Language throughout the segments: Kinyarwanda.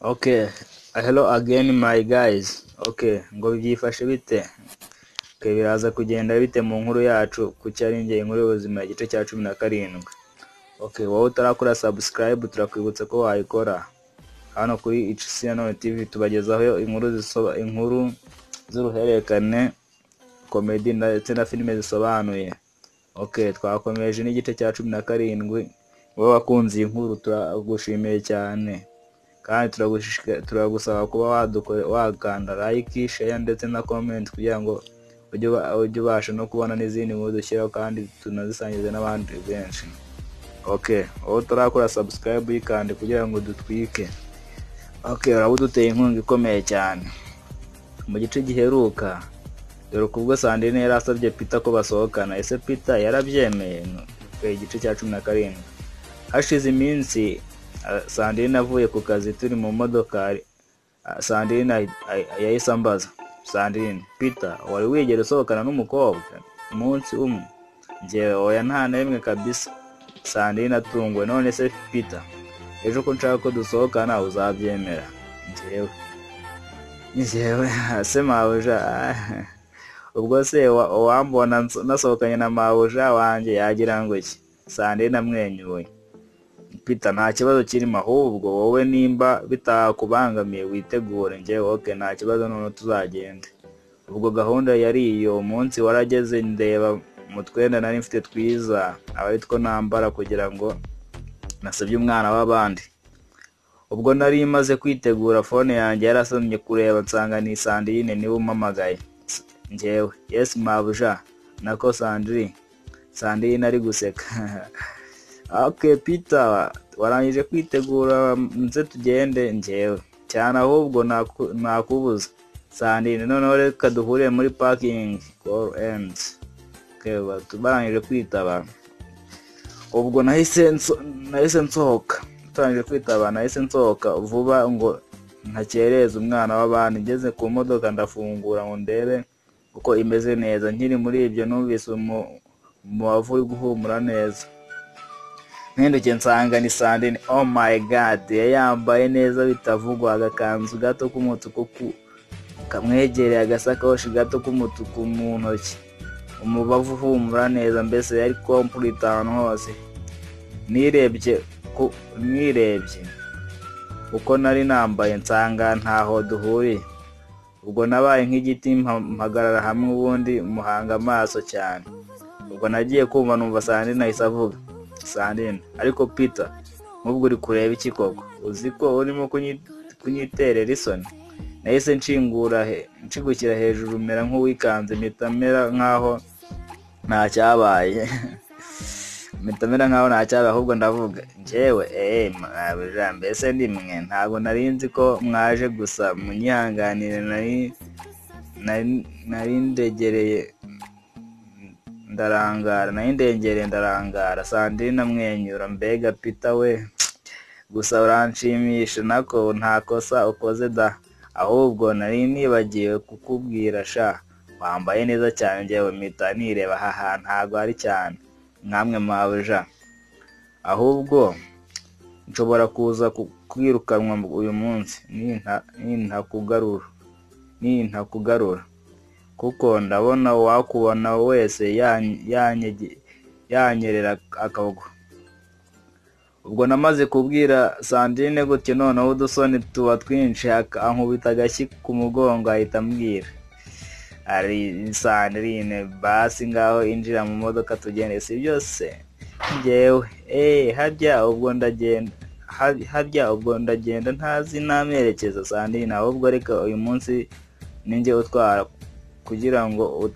Okay, hello again my guys. Okay, ngo byifashe bite? Okay, biraza kugenda bite mu nkuru yacu ku Arinjye inkuru y'ubuzima igice cya 17. Okay, wowe utarakora subscribe turakwibutsa ko wayikora. Hano kuri Igice TV tubagezaho inkuru z'uruhererekane, comedy ndetse na filime zisobanuye. Okay, twakomeje n'igice cya 17. Wowe wakunze inkuru turagushimiye cyane. Kandi turagusaba kuba wakanda like, share ndetse na comment kugira ngo ujye ubasha no kubona n'izindi nkuru dushyiraho kandi tunazisangize n'abandi benshi. Okay, wowe utarakora subscribe yikande kugira ngo dutwike. Okay, urabuduteye inkunga ikomeye cyane. Mu gice giheruka dore kubwo Sandrine yarasabye Peter ko basohokana. Ese Peter yarabyemeye? Igice cya 17. Hashize iminsi Sandrine avuye ku kazi turi mu modoka. Sandrine yahise ambaza, Sandrine, Peter wari wigera usohokana n'umukobwa umunsi umwe? Njyewe oya nta na rimwe kabisa. Sandrine atungwe, none se Peter ejo ko nshaka ko dusohokana uzabyemera? Njyewe se mabuja, ubwo se wambona nasohokanye na mabuja wanjye yagira ngo iki? Sandrine amwenyuye, Peter nta kibazo kirimo, ahubwo wowe nimba bitakubangamiye witegure. Njyewe okay nta kibazo, none tuzagenda. Ubwo gahunda yari iyo munsi warageze, ndeba mu twenda nari mfite twiza abari two nambara kugira ngo nasabye umwana w'abandi. Ubwo nari maze kwitegura, phone yanjye yarasomye kureba nsanga ni Sandrine niwe umpamagaye. Njyewe yes mabuja, nako Sandrine ari guseka. Okay Peter warangije kwitegura nze tugende? Njyewe cyane, ahubwo nakubuza. Sandrine noneho reka duhure muri parking call ends. Okay, tubarangije kwitaba. Ubwo nahise nsohoka. Turangije kwitaba nahise nsohoka vuba ngo ntakereza umwana w'abandi. Ngeze ku modoka ndafungura ngo ndebe uko imeze neza. Nkiri muri ibyo numvise umubavu uri guhumura neza. Mpindukiye nsanga ni Sandrine. Oh my god, yambaye neza bitavugwa, agakanzu gato k'umutuku kamwegereye, agasakoshi gato k'umutuku mu ntoki, umubavu uhumura neza, mbese yari complete ahantu hose. Nirebye uko nari nambaye nsanga ntaho duhuriye. Ubwo nabaye nk'igiti mpagarara hamwe, ubundi muhanga amaso cyane. Ubwo nagiye kumva numva Sandrine ahise avuga, Sandrine ariko Peter mubwo uri kureba iki koko? Uzi ko urimo kunyiterera isoni? Nahise nshigukira hejuru mera nk'uwikanze, mitamera nkaho nta cyabaye. Ahubwo ndavuga, njyewe mabuja, mbese ndimwe ntabwo narinzi ko mwaje gusa munyihanganire, narindegereye ndarangara. Sandrine amwenyura, mbega Peter we, gusa uranshimisha, nako nta kosa ukoze da, ahubwo nari nibagiwe kukubwira sha, wambaye neza cyane. Njyewe mpita nireba, haha ntago ari cyane nkamwe mabuja, ahubwo nshobora kuza kwirukanwa uyu munsi nintakugarura, kuko ndabona wakubona wese yanyerera akagwa. Ubwo namaze kubwira Sandrine gutyo, noneho udusoni tuba twinshi, ankubita agashyi ku mugongo ahita ambwira, ari Sandrine basi ngaho injira mu modoka tugende. Si byose njyewe harya ubwo ndagenda ntazi namerekeza Sandrine, ahubwo reka uyu munsi ninjye utwara kugira ngo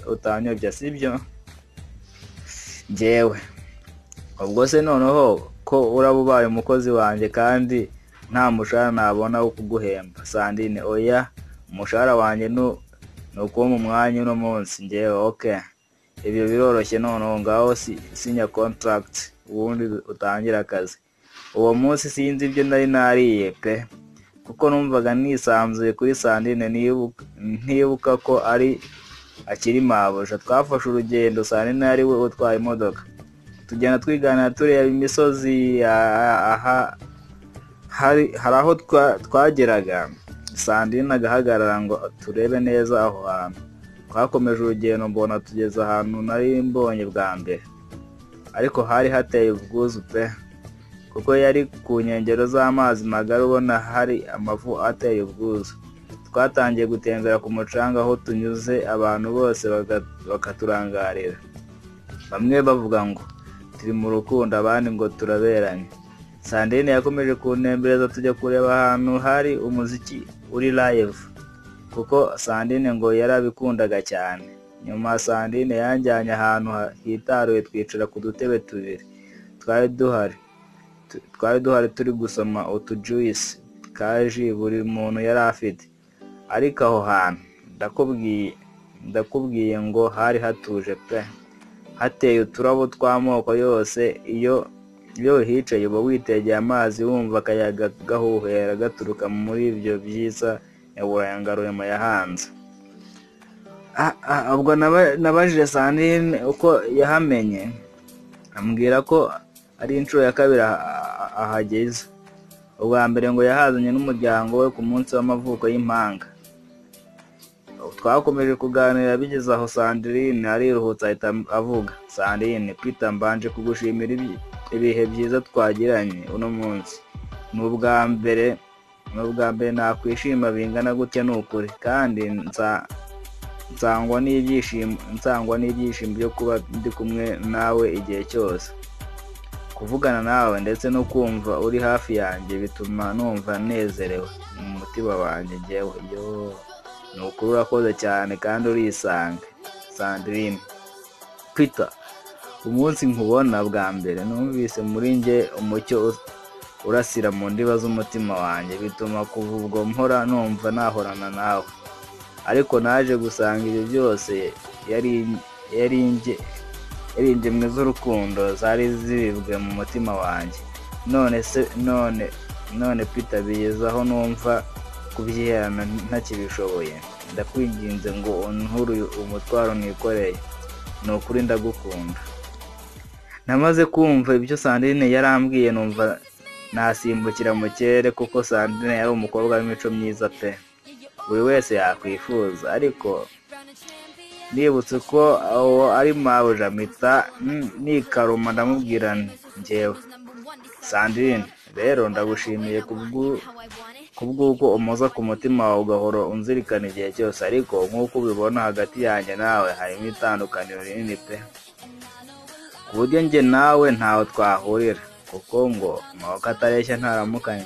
utanyobya, sibyo? Njyewe ubwo se noneho ko urabubaye umukozi wanjye kandi nta mushahara nabona wo kuguhemba? Sandrine oya, umushahara wanjye nuko mu mwanya uno munsi. Njyewe okay, ibyo biroroshye, noneho ngaho sinya contract ubundi utangira akazi. Uwo munsi sinzi ibyo nari nariye pe, kuko numvaga nisanzuye kuri Sandrine, ntibuka ko akiri mabuja. Twafashe urugendo, Sandrine ari we utwaye imodoka, tugenda twiganira tureba imisozi hari aho twageraga Sandrine agahagarara ngo turebe neza aho hantu. Twakomeje urugendo mbona tugeze ahantu nari mbonye bwa mbere, ariko hari hateye ubwuzu pe, kuko yari ku nkengero z'amazi magari ubona hari amavu ateye ubwuzu. Twatangiye gutembera ku mucanga aho tunyuze, abantu bose bakaturangarira, bamwe bavuga ngo turi mu rukundo, abandi ngo turaberanye. Sandrine yakomeje kuntembereza tujya kureba ahantu hari umuziki uri live, kuko Sandrine ngo yarabikundaga cyane. Nyuma Sandrine yanjyanye ahantu hitaruye twicara ku dutebe tubiri twari duhari turi gusoma utujuice kaji buri muntu yari afite. Ariko aho hantu ndakubwiye ngo hari hatuje pe, hateye uturabo tw'amoko yose. Iyo hicaye uba witegeye amazi wumva akayaga gahuhera gaturuka muri ibyo byiza nyaburanga Rurema yahanze. Ubwo nabajije Sandrine uko yahamenye, ambwira ko ari inshuro ya kabiri ahageze. Ubwa mbere ngo yahazanye n'umuryango we ku munsi w'amavuko y'impanga. Twakomeje kuganira, bigeze aho Sandrine ariruhutsa ahita avuga, Sandrine, Peter mbanje kugushimira ibihe byiza twagiranye uno munsi. N'ubwa mbere nakwishima bingana gutya n'ukuri, kandi nsangwa n'ibyishimo byo kuba ndi kumwe nawe igihe cyose. Kuvugana nawe ndetse no kumva uri hafi yanjye bituma numva nezerewe mu mutima wanjye njyewe. Ni ukuri urakoze cyane kandi urisanga. Sandrine. Peter, umunsi nkubona bwa mbere numvise muri njye umucyo urasira mu ndiba z'umutima wanjye, bituma kuva ubwo mpora numva nahorana nawe. Ariko naje gusanga ibyo byose yari ingemwe z'urukundo zari zibibwe mu mutima wanjye. None Peter, bigeze aho numva kubyiherana ntakibishoboye. Ndakwinginze ngo unkure umutwaro nikoreye. Ni ukuri ndagukunda. Namaze kumva ibyo Sandrine yarambwiye numva nasimbukira mu kirere, kuko Sandrine yari umukobwa w'imico myiza pe, buri wese yakwifuza. Ariko nibutse ko ari mabuja mpita nikaruma ndamubwira njyewe, Sandrine rero ndagushimiye kubw'uko umuza ku mutima wawe ugahora unzirikana igihe cyose. Ariko nk'uko ubibona hagati yanjye nawe harimo itandukaniro rinini pe, ku buryo njye nawe ntawe twahurira, kuko ngo amaboko atareshya ntaramukanye.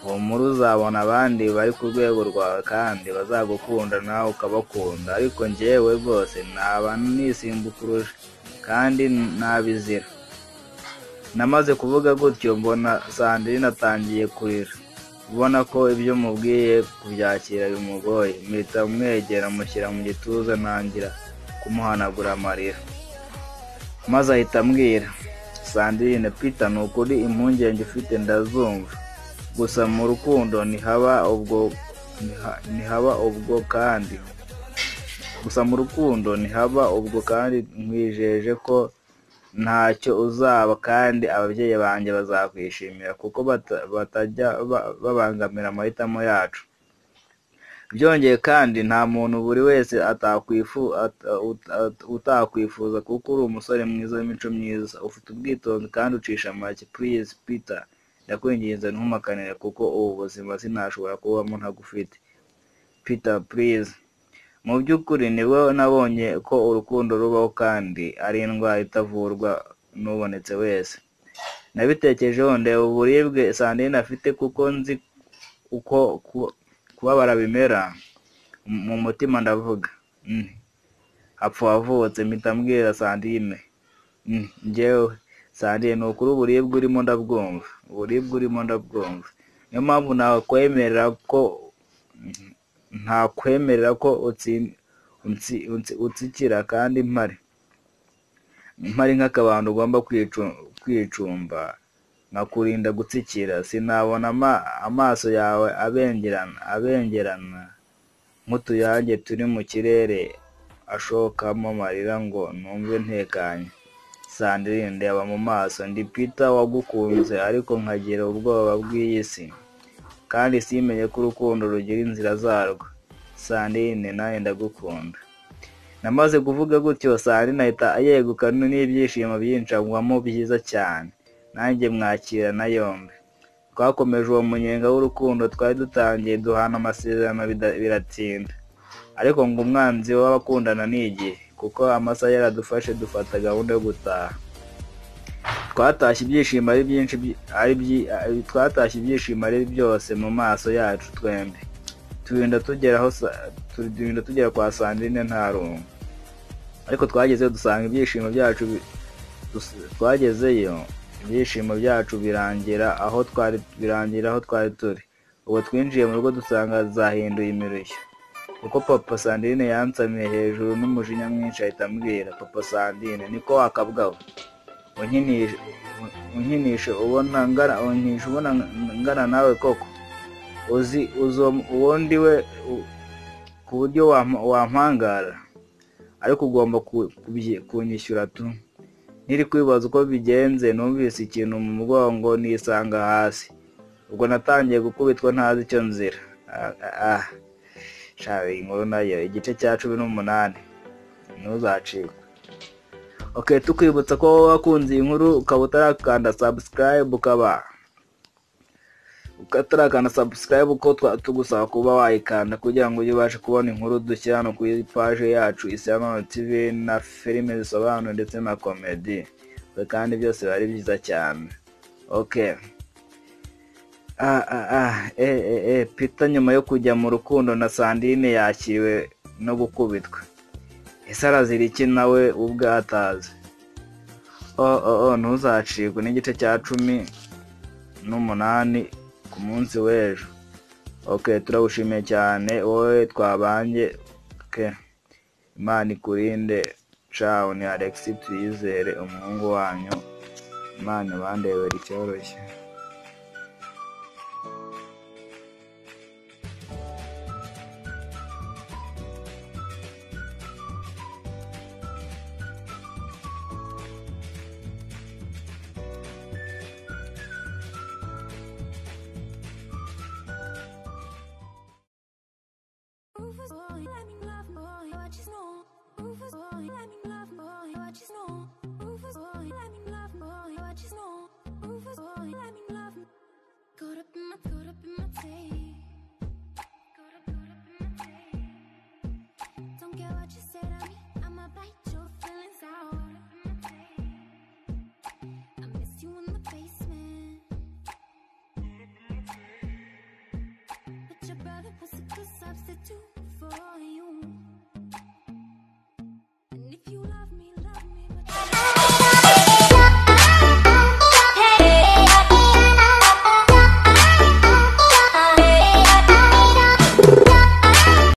Humura, uzabona abandi bari ku rwego rwawe kandi bazagukunda nawe ukabakunda. Ariko njyewe rwose naba nisimbukuruje kandi nabizira. Namaze kuvuga gutyo mbona Sandrine atangiye kurira, ubona ko ibyo mubwiye kubyakira bimugoye. Mpita mwegera mushyira mu gituza ntangira kumuhanagura amarira, maze ahita ambwira, Sandrine, Peter, ni ukuri impungenge ufite ndazumva, gusa mu rukundo ntihaba ubwo kandi nkwijeje ko ntacyo uzaba, kandi ababyeyi banjye bazakwishimira kuko batajya babangamira amahitamo yacu. Byongeye kandi nta muntu buri wese utakwifuza, kuko uri umusore mwiza w'imico myiza, ufite ubwitonzi kandi ucisha make. Please Peter, ndakwinginze ntumakanire, kuko ubu buzima sinashobora kubamo ntagufite. Peter, please. Mu by'ukuri nibwo nabonye ko urukundo rubaho kandi ari indwara itavurwa n'ubonetse wese. Nabitekerejeho ndeba uburibwe Sandrine afite, kuko nzi uko kubabara bimera mu mutima. Ndavuga apfa wavutse. Mpita mbwira Sandrine, njyewe Sandrine, ni ukuri uburibwe urimo ndabwumva. Niyo mpamvu ntakwemerera ko utsikira, kandi mpari nk'akabando ugomba kwicumba nkakurinda gutsikira. Sinabona amaso yawe abengerana nk'utuyange turi mu kirere ashokamo amarira ngo numve ntekanye. Sandrine ndeba mu maso, ndi Peter wagukunze ariko nkagira ubwoba bw'iyi si, kandi simenye ko urukundo rugira inzira zarwo. Sandrine nawe ndagukunda. Namaze kuvuga gutyo Sandrine ahita yegukana n'ibyishimo byinshagwamo byiza cyane, nanjye mwakirana yombi. Twakomeje uwo munyenga w'urukundo twari dutangiye, duhana amasezerano biratinda, ariko ngo umwanzi w'abakundana ni igihe, kuko amasaha yaradufashe dufata gahunda yo gutaha. Twatashye ibyishimo ari byinshi, twatashye ibyishimo ari byose mu maso yacu twembi. Turinda tugera kwa Sandrine nta rungu, ariko twagezeyo dusanga ibyishimo byacu twagezeyo ibyishimo byacu birangira aho twari turi. Ubwo twinjiye mu rugo dusanga zahinduye imirishyo, kuko papa Sandrine yansamiye hejuru n'umujinya mwinshi ahita ambwira, papa Sandrine niko wakabwaho, unkinisha ubona ngana nawe koko, uzi uwondi we ku buryo wampangara, ariko ugomba kunyishyura tu. Nkiri kwibaza uko bigenze numvise ikintu mu mugongo nisanga hasi, ubwo natangiye gukubitwa ntazi icyo nzira. Shawe inkuru nayo igice cya 18 ntuzacikwe. Okay, tukwibutsa ko wakunze inkuru ukaba utarakanda subscribe, uko tugusaba kuba wayikanda kugira ngo ujye ubashe kubona inkuru dushyira hano kuri page yacu Isano TV, na filime zisobanuye ndetse na comedy, kandi byose bari byiza cyane. Okay. Peter nyuma yo kujya mu rukundo na Sandrine yakiriwe no gukubitwa. Ese arazira iki nawe ubwataze? Ntuzacikwe n'igice cya 18 ku munsi w'ejo. Okay, turawushimiye cyane wowe twabanye. Okay, Imana ikurinde. Ciao, ni Alex Tuyizere, umuhungu wanyu. Imana bandebera icyoroshye. Substitute for you, and if you